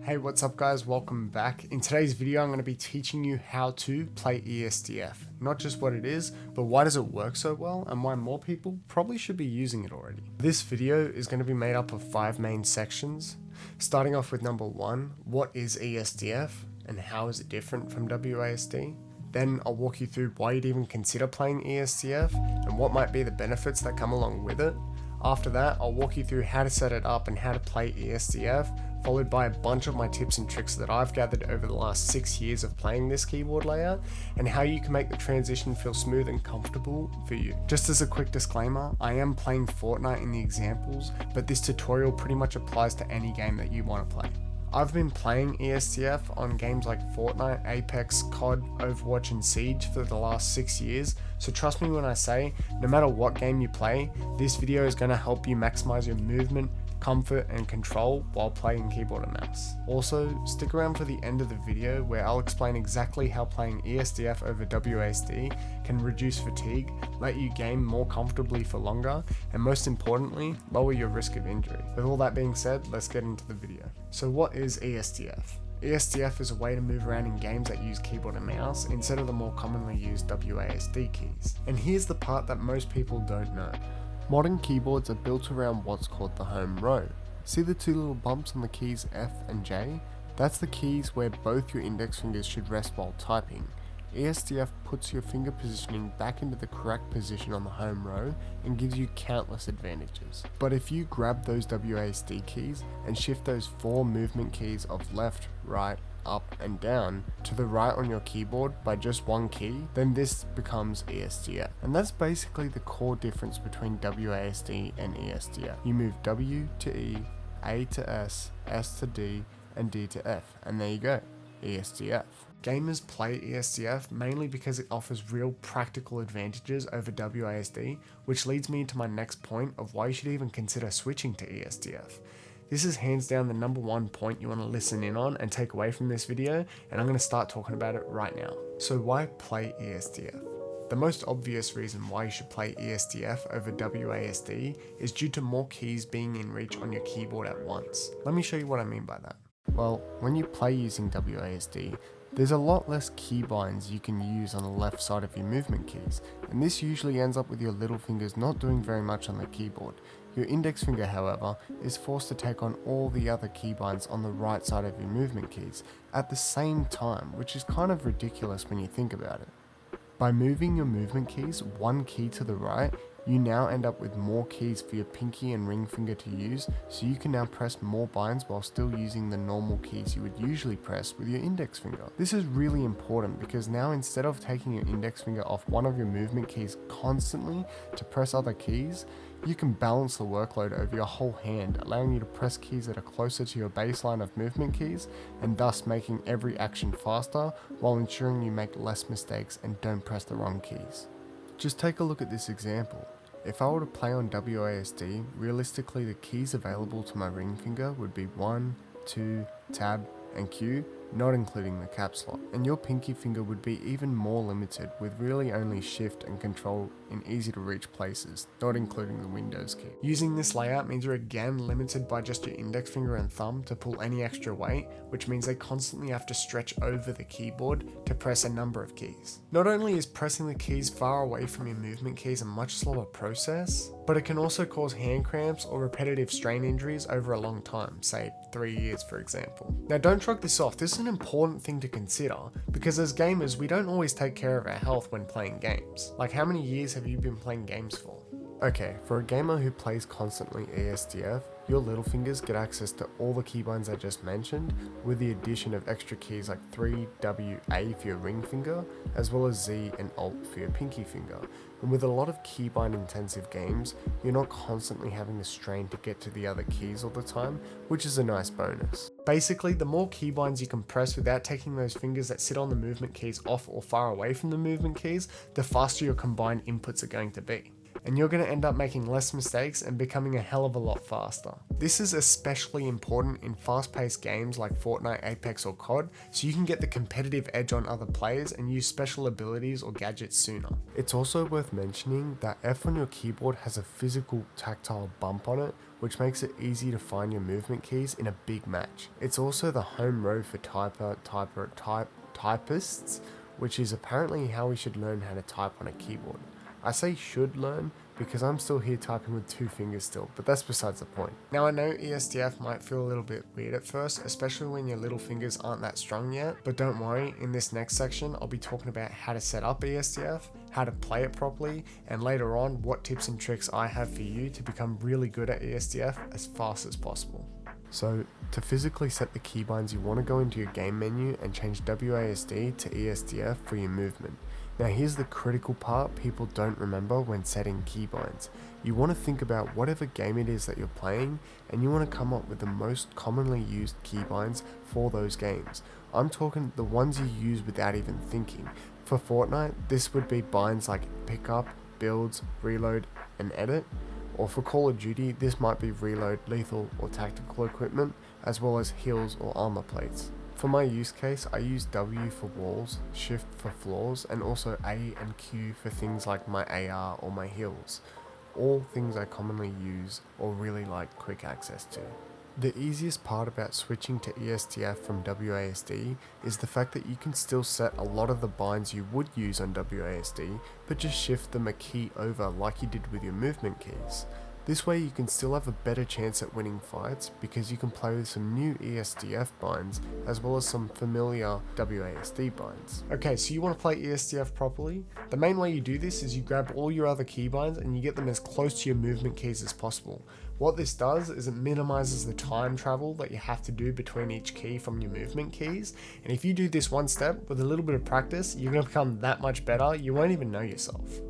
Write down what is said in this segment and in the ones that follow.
Hey, what's up guys? Welcome back. In today's video, I'm going to be teaching you how to play ESDF. Not just what it is, but why does it work so well and why more people probably should be using it already. This video is going to be made up of 5 main sections. Starting off with number 1, what is ESDF and how is it different from WASD? Then I'll walk you through why you'd even consider playing ESDF and what might be the benefits that come along with it. After that, I'll walk you through how to set it up and how to play ESDF, followed by a bunch of my tips and tricks that I've gathered over the last 6 years of playing this keyboard layout, and how you can make the transition feel smooth and comfortable for you. Just as a quick disclaimer, I am playing Fortnite in the examples, but this tutorial pretty much applies to any game that you want to play. I've been playing ESDF on games like Fortnite, Apex, COD, Overwatch and Siege for the last 6 years, so trust me when I say, no matter what game you play, this video is going to help you maximize your movement, comfort and control while playing keyboard and mouse. Also, stick around for the end of the video where I'll explain exactly how playing ESDF over WASD can reduce fatigue, let you game more comfortably for longer, and most importantly, lower your risk of injury. With all that being said, let's get into the video. So what is ESDF? ESDF is a way to move around in games that use keyboard and mouse instead of the more commonly used WASD keys. And here's the part that most people don't know. Modern keyboards are built around what's called the home row. See the 2 little bumps on the keys F and J? That's the keys where both your index fingers should rest while typing. ESDF puts your finger positioning back into the correct position on the home row and gives you countless advantages. But if you grab those WASD keys and shift those 4 movement keys of left, right, up and down to the right on your keyboard by just 1 key, then this becomes ESDF. And that's basically the core difference between WASD and ESDF. You move W to E, A to S, S to D, and D to F, and there you go, ESDF. Gamers play ESDF mainly because it offers real practical advantages over WASD, which leads me to my next point of why you should even consider switching to ESDF. This is hands down the number 1 point you want to listen in on and take away from this video, and I'm going to start talking about it right now. So why play ESDF? The most obvious reason why you should play ESDF over WASD is due to more keys being in reach on your keyboard at once. Let me show you what I mean by that. Well, when you play using WASD, there's a lot less keybinds you can use on the left side of your movement keys, and this usually ends up with your little fingers not doing very much on the keyboard. Your index finger, however, is forced to take on all the other keybinds on the right side of your movement keys at the same time, which is kind of ridiculous when you think about it. By moving your movement keys 1 key to the right, you now end up with more keys for your pinky and ring finger to use, so you can now press more binds while still using the normal keys you would usually press with your index finger. This is really important because now instead of taking your index finger off one of your movement keys constantly to press other keys, you can balance the workload over your whole hand, allowing you to press keys that are closer to your baseline of movement keys and thus making every action faster while ensuring you make less mistakes and don't press the wrong keys. Just take a look at this example. If I were to play on WASD, realistically the keys available to my ring finger would be 1, 2, tab, and Q, not including the caps lock. And your pinky finger would be even more limited with really only shift and control in easy to reach places, not including the Windows key. Using this layout means you're again limited by just your index finger and thumb to pull any extra weight, which means they constantly have to stretch over the keyboard to press a number of keys. Not only is pressing the keys far away from your movement keys a much slower process, but it can also cause hand cramps or repetitive strain injuries over a long time, say 3 years for example. Now don't shrug this off, this is an important thing to consider because as gamers we don't always take care of our health when playing games. Like how many years have you been playing games for? Okay, for a gamer who plays constantly ESDF, your little fingers get access to all the keybinds I just mentioned, with the addition of extra keys like 3, W, A for your ring finger, as well as Z and Alt for your pinky finger. And with a lot of keybind intensive games, you're not constantly having to strain to get to the other keys all the time, which is a nice bonus. Basically, the more keybinds you can press without taking those fingers that sit on the movement keys off or far away from the movement keys, the faster your combined inputs are going to be. And you're going to end up making less mistakes and becoming a hell of a lot faster. This is especially important in fast-paced games like Fortnite, Apex or COD, so you can get the competitive edge on other players and use special abilities or gadgets sooner. It's also worth mentioning that F on your keyboard has a physical tactile bump on it, which makes it easy to find your movement keys in a big match. It's also the home row for typists, which is apparently how we should learn how to type on a keyboard. I say should learn because I'm still here typing with 2 fingers still, but that's besides the point. Now I know ESDF might feel a little bit weird at first, especially when your little fingers aren't that strong yet, but don't worry, in this next section I'll be talking about how to set up ESDF, how to play it properly, and later on what tips and tricks I have for you to become really good at ESDF as fast as possible. So to physically set the keybinds, you want to go into your game menu and change WASD to ESDF for your movement. Now here's the critical part people don't remember when setting keybinds. You want to think about whatever game it is that you're playing, and you want to come up with the most commonly used keybinds for those games. I'm talking the ones you use without even thinking. For Fortnite, this would be binds like pickup, builds, reload, and edit. Or for Call of Duty, this might be reload, lethal, or tactical equipment, as well as heals or armor plates. For my use case, I use W for walls, shift for floors, and also A and Q for things like my AR or my heals. All things I commonly use or really like quick access to. The easiest part about switching to ESDF from WASD is the fact that you can still set a lot of the binds you would use on WASD, but just shift them a key over like you did with your movement keys. This way you can still have a better chance at winning fights because you can play with some new ESDF binds as well as some familiar WASD binds. Okay, so you want to play ESDF properly? The main way you do this is you grab all your other keybinds and you get them as close to your movement keys as possible. What this does is it minimizes the time travel that you have to do between each key from your movement keys, and if you do this one step with a little bit of practice, you're going to become that much better, you won't even know yourself.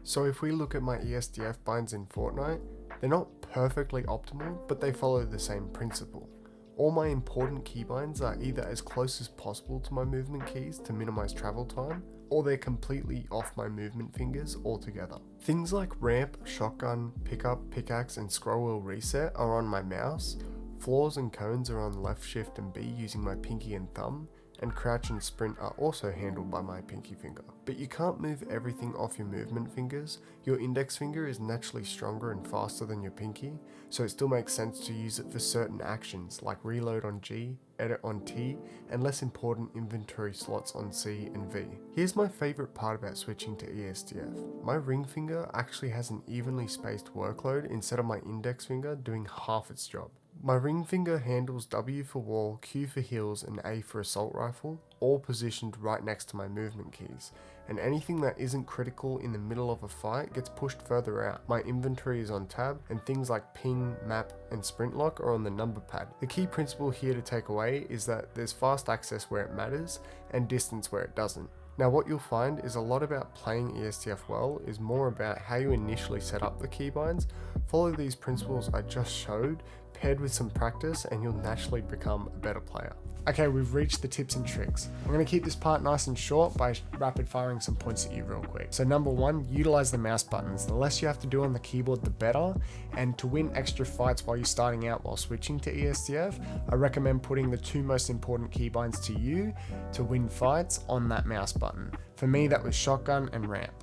So if we look at my ESDF binds in Fortnite, they're not perfectly optimal, but they follow the same principle. All my important keybinds are either as close as possible to my movement keys to minimize travel time, or they're completely off my movement fingers altogether. Things like ramp, shotgun, pickup, pickaxe, and scroll wheel reset are on my mouse, floors and cones are on left shift and B using my pinky and thumb, and crouch and sprint are also handled by my pinky finger. But you can't move everything off your movement fingers. Your index finger is naturally stronger and faster than your pinky, so it still makes sense to use it for certain actions like reload on G, edit on T, and less important inventory slots on C and V. Here's my favorite part about switching to ESDF. My ring finger actually has an evenly spaced workload instead of my index finger doing half its job. My ring finger handles W for wall, Q for heals, and A for assault rifle, all positioned right next to my movement keys, and anything that isn't critical in the middle of a fight gets pushed further out. My inventory is on tab, and things like ping, map, and sprint lock are on the number pad. The key principle here to take away is that there's fast access where it matters, and distance where it doesn't. Now what you'll find is a lot about playing ESDF well is more about how you initially set up the keybinds. Follow these principles I just showed, paired with some practice, and you'll naturally become a better player. Okay, we've reached the tips and tricks. I'm going to keep this part nice and short by rapid firing some points at you real quick. So number 1, utilize the mouse buttons. The less you have to do on the keyboard, the better. And to win extra fights while you're starting out while switching to ESDF, I recommend putting the 2 most important keybinds to you to win fights on that mouse button. For me, that was shotgun and ramp.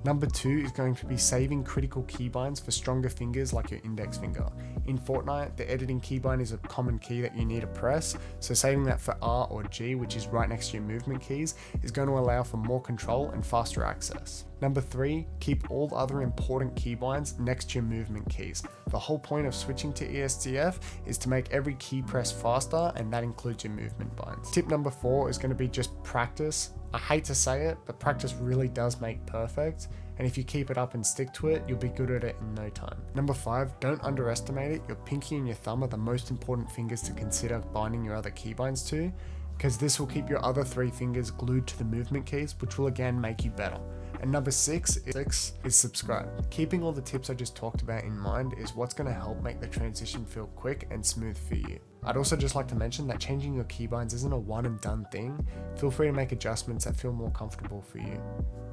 Number 2 is going to be saving critical keybinds for stronger fingers like your index finger. In Fortnite, the editing keybind is a common key that you need to press, so saving that for R or G, which is right next to your movement keys, is going to allow for more control and faster access. Number 3, keep all the other important keybinds next to your movement keys. The whole point of switching to ESDF is to make every key press faster, and that includes your movement binds. Tip number 4 is going to be just practice. I hate to say it, but practice really does make perfect, and if you keep it up and stick to it, you'll be good at it in no time. Number 5, don't underestimate it. Your pinky and your thumb are the most important fingers to consider binding your other keybinds to, because this will keep your other 3 fingers glued to the movement keys, which will again make you better. And number 6 is subscribe. Keeping all the tips I just talked about in mind is what's going to help make the transition feel quick and smooth for you. I'd also just like to mention that changing your keybinds isn't a one and done thing. Feel free to make adjustments that feel more comfortable for you.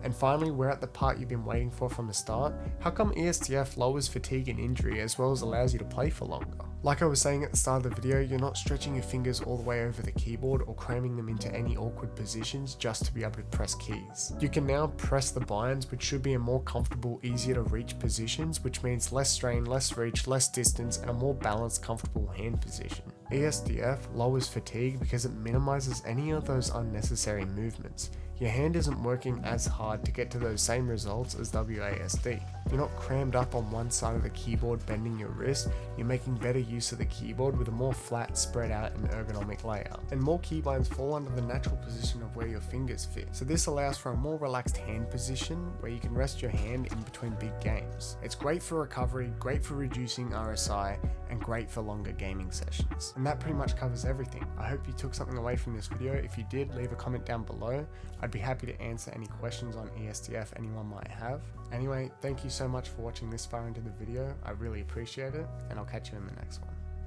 And finally, we're at the part you've been waiting for from the start. How come ESDF lowers fatigue and injury as well as allows you to play for longer? Like I was saying at the start of the video, you're not stretching your fingers all the way over the keyboard or cramming them into any awkward positions just to be able to press keys. You can now press the binds, which should be in more comfortable, easier to reach positions, which means less strain, less reach, less distance, and a more balanced, comfortable hand position. ESDF lowers fatigue because it minimizes any of those unnecessary movements. Your hand isn't working as hard to get to those same results as WASD. You're not crammed up on one side of the keyboard bending your wrist, you're making better use of the keyboard with a more flat, spread out and ergonomic layout. And more keybinds fall under the natural position of where your fingers fit. So this allows for a more relaxed hand position where you can rest your hand in between big games. It's great for recovery, great for reducing RSI, and great for longer gaming sessions. And that pretty much covers everything. I hope you took something away from this video. If you did, leave a comment down below. I'd be happy to answer any questions on ESDF anyone might have. Anyway, thank you so much for watching this far into the video. I really appreciate it, and I'll catch you in the next one.